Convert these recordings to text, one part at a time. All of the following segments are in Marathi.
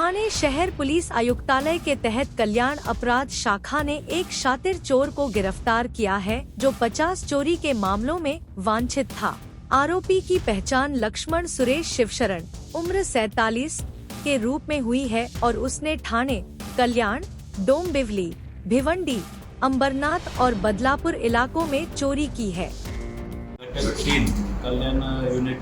ठाणे शहर पुलिस आयुक्तालय के तहत कल्याण अपराध शाखा ने एक शातिर चोर को गिरफ्तार किया है जो 50 चोरी के मामलों में वांछित था। आरोपी की पहचान लक्ष्मण सुरेश शिवशरण उम्र 47 के रूप में हुई है और उसने ठाणे, कल्याण, डोंबिवली, भिवंडी, अंबरनाथ और बदलापुर इलाकों में चोरी की है। कल्याण युनिट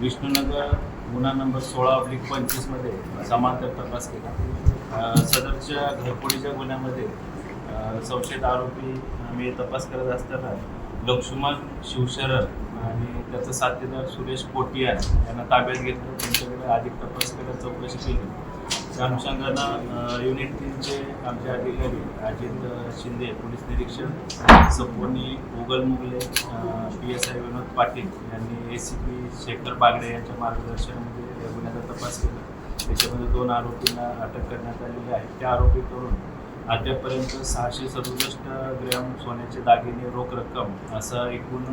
विष्णुनगर गुन्हा नंबर 16/25 मध्ये समांतर तपास केला। सदरच्या घरफोडीच्या गुन्ह्यामध्ये संशयित आरोपी आम्ही तपास करत असताना लक्ष्मण शिवशरण आणि त्याचा साथीदार सुरेश पोटिया यांना ताब्यात घेतलं। त्यांच्याकडे अधिक तपास करत चौकशी केली। त्या अनुषंगानं युनिट 3चे आमचे अधिकारी अजित शिंदे पोलीस निरीक्षक सपोनी उगल मुगले PSI विनोद पाटील यांनी ACP शेखर बागडे यांच्या मार्गदर्शनामध्ये या गुन्ह्याचा तपास केला। त्याच्यामध्ये 2 आरोपींना अटक करण्यात आलेली आहे। त्या आरोपीकडून अद्यापर्यंत 667 ग्रॅम सोन्याचे दागिने रोख रक्कम असा एकूण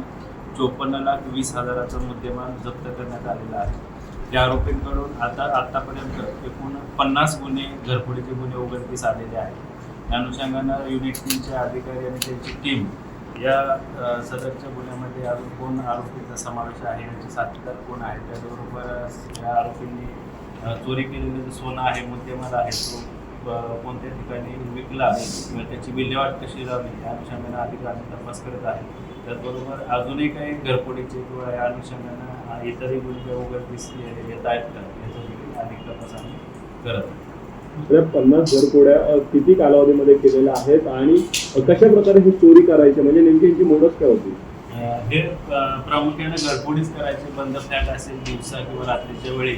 54,20,000चा मुद्देमाल जप्त करण्यात आलेला आहे। त्या आरोपींकडून आतापर्यंत एकूण 50 गुन्हे घरफोडीचे गुन्हे उघडकीस आलेले आहेत। त्या अनुषंगानं युनिट 3चे अधिकारी आणि त्यांची टीम या सदरच्या गुन्ह्यामध्ये अजून कोण आरोपींचा समावेश आहे, यांचे साथीदार कोण आहे, त्याबरोबर या आरोपींनी चोरी केलेलं सोनं आहे, मुद्देमाल आहे, तो कोणत्या ठिकाणी विकला किंवा त्याची विल्हेवाट कशी लावली या अनुषंगानं अधिकारी तपास करत आहे। त्याचबरोबर अजूनही काही घरफोडीचे किंवा या अनुषंगानं इतरही गुन्हे उघडकीस येत आहेत का याचा अधिक तपास आम्ही करत आहोत। 50 घरफोड्या किती कालावधीमध्ये केलेल्या आहेत आणि कशा प्रकारे ही चोरी करायची, म्हणजे नेमकी यांची मोडच काय होती? हे प्रामुख्याने घरफोडीच करायचे। बंद फ्लॅट असेल दिवसा किंवा रात्रीच्या वेळी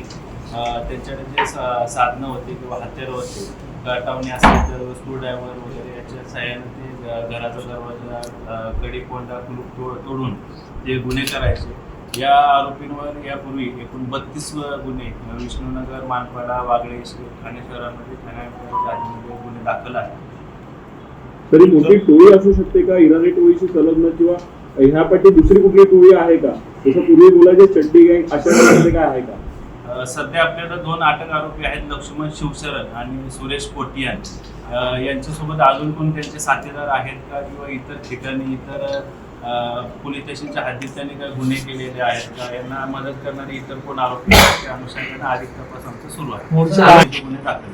त्यांच्याकडे जे साधनं होते किंवा हत्यारं होते, गाठावणी असेल तर स्क्रूड्रायव्हर वगैरे याच्या सहाय्याने ते घराचा दरवाजा कडी कोंडा कुलूप तोडून ते गुन्हे करायचे। या आरोपींवर यापूर्वी एकूण 32 गुन्हे विष्णुनगर, मानपाडा, वागळे, ठाणे शहरामध्ये ठाण्यामध्ये गुन्हे दाखल आहेत। तरी मोठी टोळी असू शकते का इराणी टोळीशी संलग्न, किंवा ह्यापैकी दुसरी कुठली टोळी आहे का? जसं पूर्वी बोलायचे चड्डी गँग अशा प्रकारचे काय आहे का? सध्या आपल्याला 2 अटक आरोपी आहेत, लक्ष्मण शिवशरण आणि सुरेश पोटिया। यांच्यासोबत अजून कोण त्यांचे साथीदार आहेत का किंवा इतर ठिकाणी इतर पोलीस स्टेशनच्या हद्दीत त्यांनी काही गुन्हे केलेले आहेत का, यांना मदत करणारे इतर कोण आरोपी आहेत, त्या अनुषंगाने अधिक तपास आमचा सुरू आहे। गुन्हे दाखल